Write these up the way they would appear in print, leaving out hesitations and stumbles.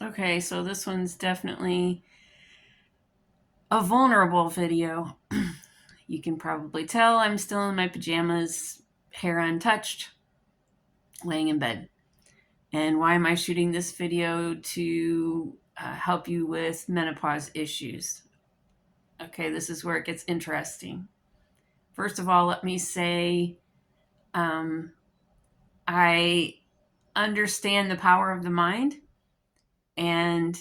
Okay, so this one's definitely a vulnerable video. You can probably tell I'm still in my pajamas, hair untouched, laying in bed. And why am I shooting this video? To help you with menopause issues. Okay, this is where it gets interesting. First of all, let me say I understand the power of the mind and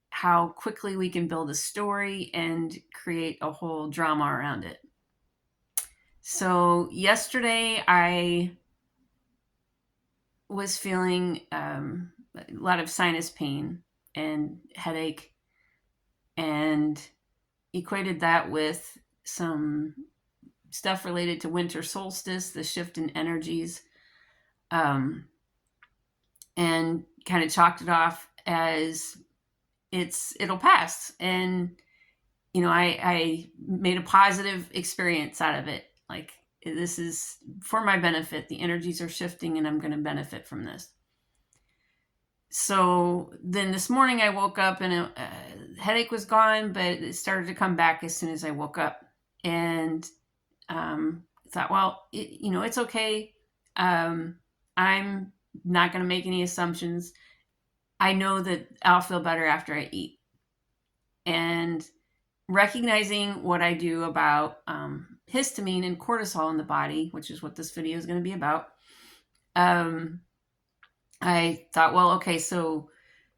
how quickly we can build a story and create a whole drama around it. So, yesterday I was feeling a lot of sinus pain and headache, and equated that with some stuff related to winter solstice, the shift in energies, um, and kind of chalked it off as it'll pass. And I made a positive experience out of it. Like, this is for my benefit. The energies are shifting, and I'm going to benefit from this. So then this morning I woke up and headache was gone, but it started to come back as soon as I woke up. And thought, well, it's okay. I'm not going to make any assumptions. I know that I'll feel better after I eat. And recognizing what I do about histamine and cortisol in the body, which is what this video is going to be about, I thought, well, okay, so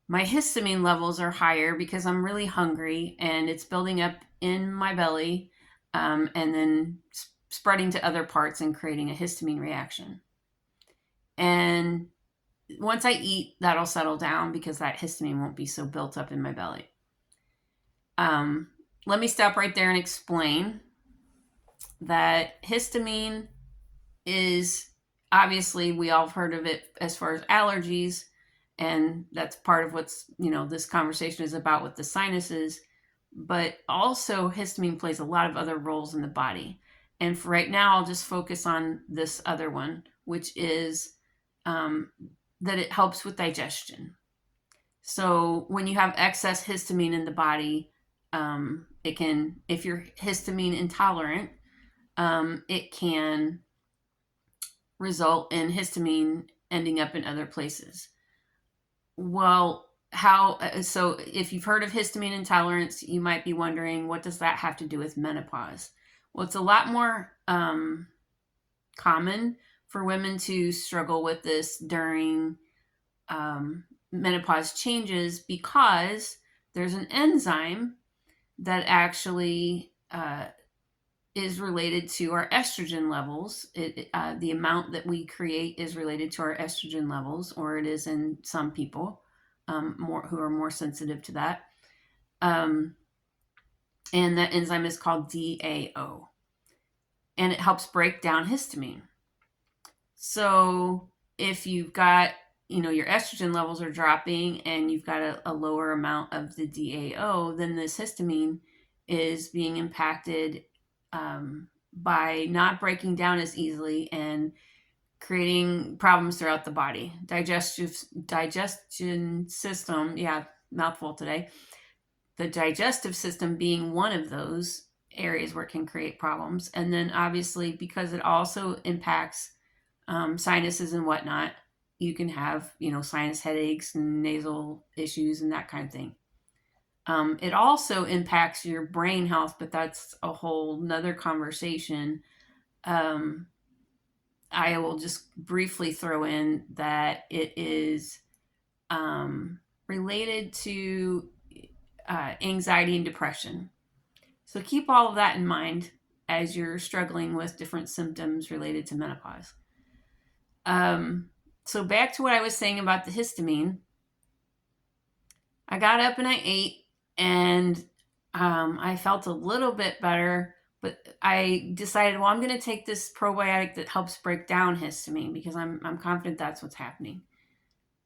my histamine levels are higher because I'm really hungry and it's building up in my belly, and then spreading to other parts and creating a histamine reaction. And once I eat, that'll settle down because that histamine won't be so built up in my belly. Let me stop right there and explain that histamine is, obviously, we all have heard of it as far as allergies, and that's part of what's, this conversation is about with the sinuses. But also, histamine plays a lot of other roles in the body. And for right now, I'll just focus on this other one, which is that it helps with digestion. So when you have excess histamine in the body, it can, if you're histamine intolerant, it can result in histamine ending up in other places. Well, so if you've heard of histamine intolerance, you might be wondering, what does that have to do with menopause? Well, it's a lot more common for women to struggle with this during menopause changes, because there's an enzyme that actually is related to our estrogen levels. The amount that we create is related to our estrogen levels, or it is in some people who are more sensitive to that. And that enzyme is called DAO, and it helps break down histamine. So if you've got, your estrogen levels are dropping and you've got a lower amount of the DAO, then this histamine is being impacted by not breaking down as easily and creating problems throughout the body. Digestion system, mouthful today. The digestive system being one of those areas where it can create problems. And then obviously, because it also impacts sinuses and whatnot, you can have, sinus headaches and nasal issues and that kind of thing. It also impacts your brain health, but that's a whole nother conversation. I will just briefly throw in that it is related to anxiety and depression. So keep all of that in mind as you're struggling with different symptoms related to menopause. So back to what I was saying about the histamine. I got up and I ate, and I felt a little bit better, but I decided, well, I'm going to take this probiotic that helps break down histamine because I'm confident that's what's happening.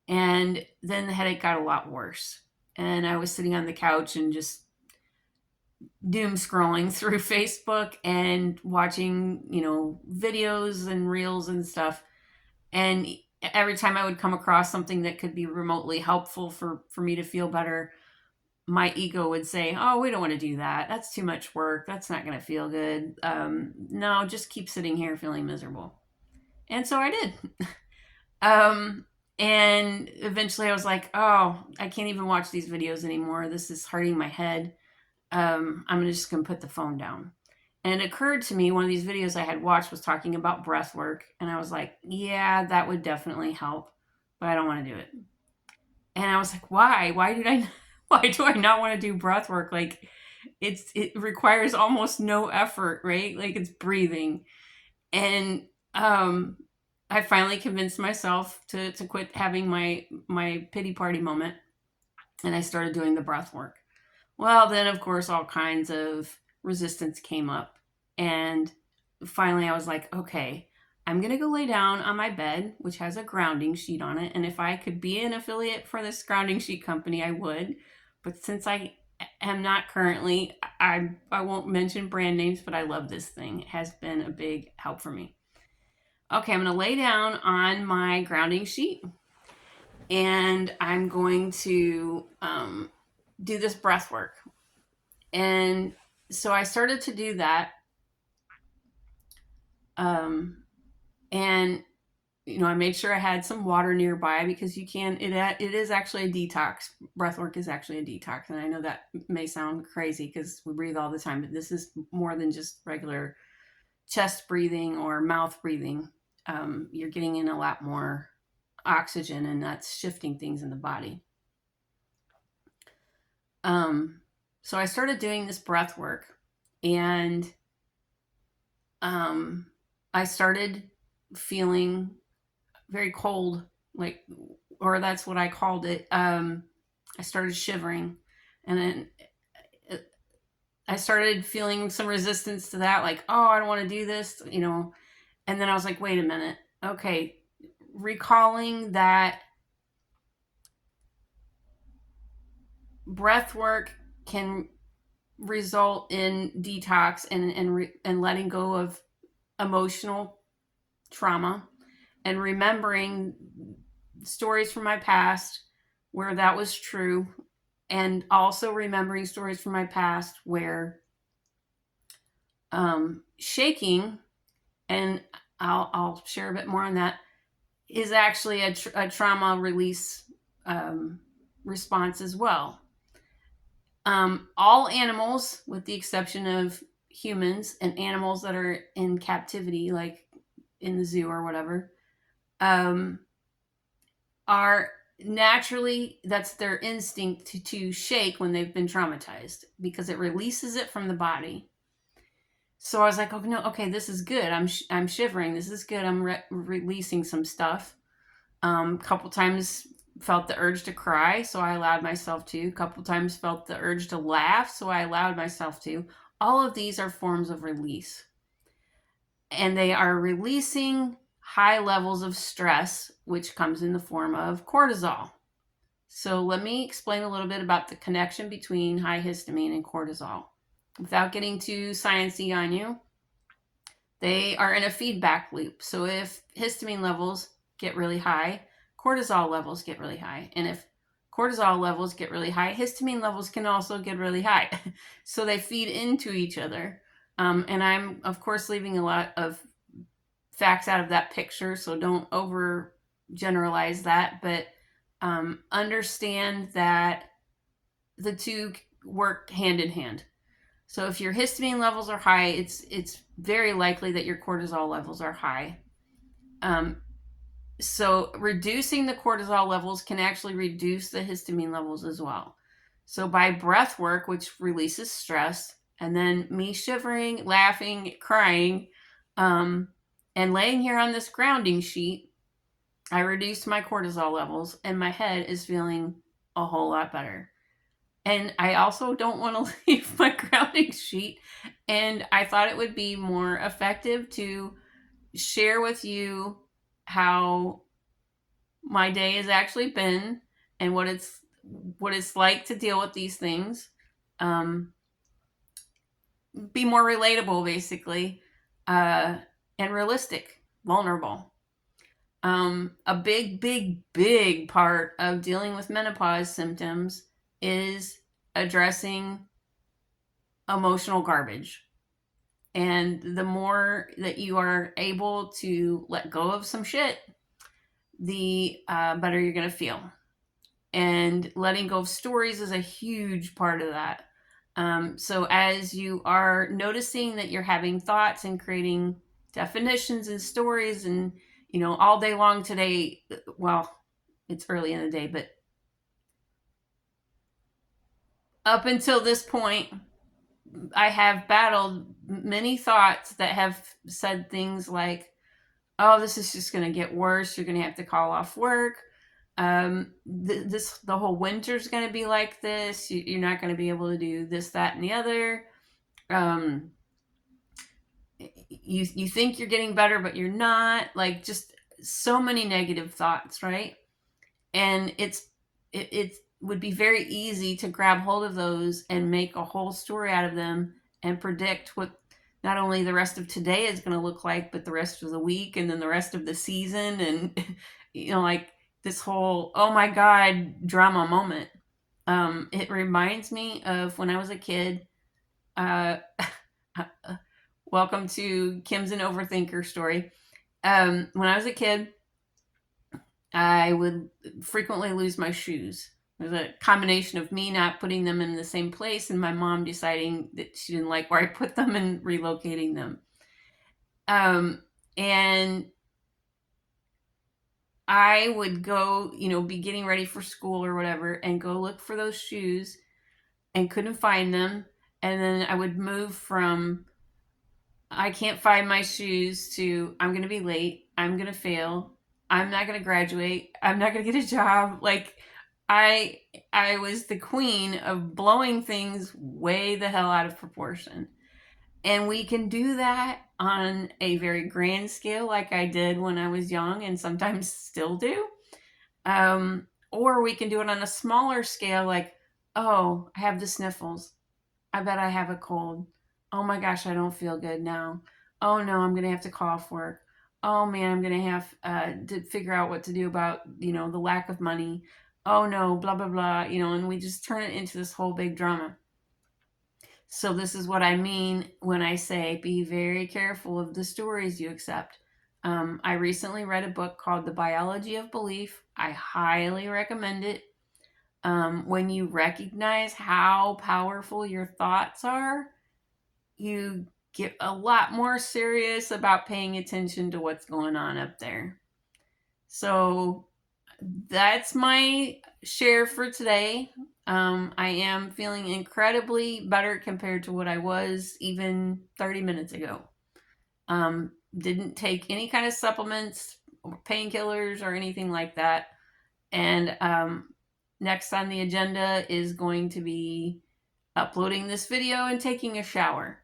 And then the headache got a lot worse. And I was sitting on the couch and just doom scrolling through Facebook and watching, videos and reels and stuff. And every time I would come across something that could be remotely helpful for me to feel better, my ego would say, "Oh, we don't want to do that. That's too much work. That's not going to feel good. No, just keep sitting here feeling miserable." And so I did. Um, and eventually I was like, "Oh, I can't even watch these videos anymore. This is hurting my head. I'm just going to put the phone down." And it occurred to me, one of these videos I had watched was talking about breath work. And I was like, yeah, that would definitely help, but I don't want to do it. And I was like, why? Why do I not want to do breath work? Like, it requires almost no effort, right? Like, it's breathing. And I finally convinced myself to quit having my pity party moment. And I started doing the breath work. Well, then, of course, all kinds of resistance came up. And finally, I was like, okay, I'm going to go lay down on my bed, which has a grounding sheet on it. And if I could be an affiliate for this grounding sheet company, I would. But since I am not currently, I won't mention brand names, but I love this thing. It has been a big help for me. Okay, I'm going to lay down on my grounding sheet and I'm going to do this breath work. And so I started to do that. And I made sure I had some water nearby because it is actually a detox. Breath work is actually a detox. And I know that may sound crazy because we breathe all the time, but this is more than just regular chest breathing or mouth breathing. You're getting in a lot more oxygen, and that's shifting things in the body. So I started doing this breath work, and I started feeling very cold, or that's what I called it. I started shivering, and then I started feeling some resistance to that, like, oh, I don't want to do this, And then I was like, wait a minute. Okay, recalling that breath work can result in detox and letting go of emotional trauma and remembering stories from my past where that was true, and also remembering stories from my past where shaking, and I'll share a bit more on that, is actually a trauma release response as well. All animals, with the exception of humans and animals that are in captivity, like in the zoo or whatever, are naturally, that's their instinct to shake when they've been traumatized because it releases it from the body. So I was like, oh no, okay, this is good. I'm shivering. This is good. I'm releasing some stuff. Couple times felt the urge to cry, so I allowed myself to. Couple times felt the urge to laugh, so I allowed myself to. All of these are forms of release. And they are releasing high levels of stress, which comes in the form of cortisol. So let me explain a little bit about the connection between high histamine and cortisol. Without getting too sciencey on you, they are in a feedback loop. So if histamine levels get really high, cortisol levels get really high. And if cortisol levels get really high, histamine levels can also get really high. So they feed into each other. And I'm, of course, leaving a lot of facts out of that picture, so don't over generalize that, but understand that the two work hand in hand. So if your histamine levels are high, it's very likely that your cortisol levels are high. So reducing the cortisol levels can actually reduce the histamine levels as well. So by breath work, which releases stress, and then me shivering, laughing, crying, and laying here on this grounding sheet, I reduced my cortisol levels, and my head is feeling a whole lot better. And I also don't want to leave my grounding sheet. And I thought it would be more effective to share with you how my day has actually been and what it's like to deal with these things. Be more relatable, basically, and realistic, vulnerable. A big part of dealing with menopause symptoms is addressing emotional garbage. And the more that you are able to let go of some shit, the better you're going to feel. And letting go of stories is a huge part of that. So as you are noticing that you're having thoughts and creating definitions and stories, and all day long today, well, it's early in the day, but up until this point, I have battled many thoughts that have said things like, oh, this is just going to get worse. You're going to have to call off work. The whole winter's going to be like this. You're not going to be able to do this, that, and the other. You think you're getting better, but you're not. Like, just so many negative thoughts, right? And it would be very easy to grab hold of those and make a whole story out of them and predict what not only the rest of today is going to look like, but the rest of the week and then the rest of the season. And like this whole oh my god drama moment. It reminds me of when I was a kid. Welcome to Kim's an Overthinker story. When I was a kid, I would frequently lose my shoes. It was a combination of me not putting them in the same place and my mom deciding that she didn't like where I put them and relocating them. And I would go, be getting ready for school or whatever and go look for those shoes and couldn't find them. And then I would move from I can't find my shoes to I'm going to be late. I'm going to fail. I'm not going to graduate. I'm not going to get a job. Like I was the queen of blowing things way the hell out of proportion. And we can do that on a very grand scale like I did when I was young and sometimes still do. Or we can do it on a smaller scale like, oh, I have the sniffles. I bet I have a cold. Oh my gosh, I don't feel good now. Oh no, I'm going to have to call off work. Oh man, I'm going to have to figure out what to do about, the lack of money. Oh no, blah, blah, blah, and we just turn it into this whole big drama. So this is what I mean when I say be very careful of the stories you accept. I recently read a book called The Biology of Belief. I highly recommend it. When you recognize how powerful your thoughts are, you get a lot more serious about paying attention to what's going on up there. So that's my share for today. I am feeling incredibly better compared to what I was even 30 minutes ago. Didn't take any kind of supplements or painkillers or anything like that. And next on the agenda is going to be uploading this video and taking a shower.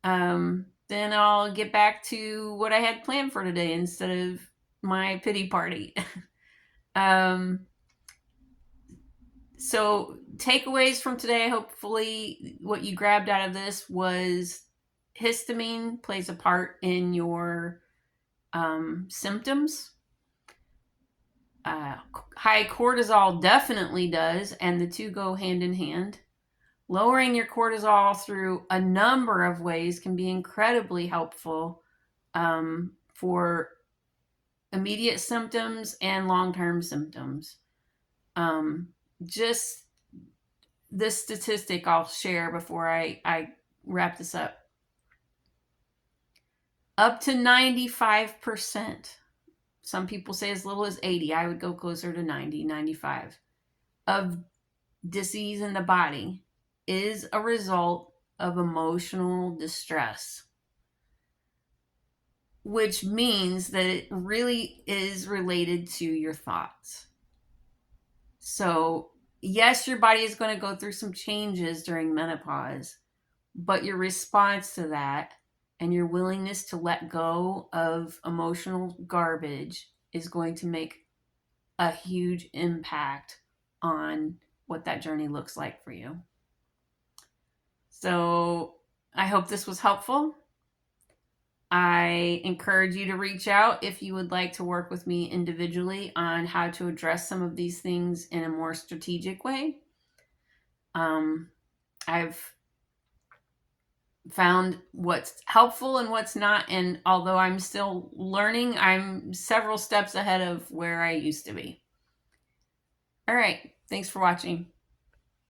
Then I'll get back to what I had planned for today instead of my pity party. So takeaways from today, hopefully what you grabbed out of this was histamine plays a part in your symptoms. High cortisol definitely does, and the two go hand in hand. Lowering your cortisol through a number of ways can be incredibly helpful for immediate symptoms and long-term symptoms. Just this statistic I'll share before I wrap this up. Up to 95%, some people say as little as 80, I would go closer to 90, 95, of disease in the body is a result of emotional distress, which means that it really is related to your thoughts. So yes, your body is going to go through some changes during menopause, but your response to that and your willingness to let go of emotional garbage is going to make a huge impact on what that journey looks like for you. So I hope this was helpful. I encourage you to reach out if you would like to work with me individually on how to address some of these things in a more strategic way. I've found what's helpful and what's not, and although I'm still learning, I'm several steps ahead of where I used to be. All right, thanks for watching.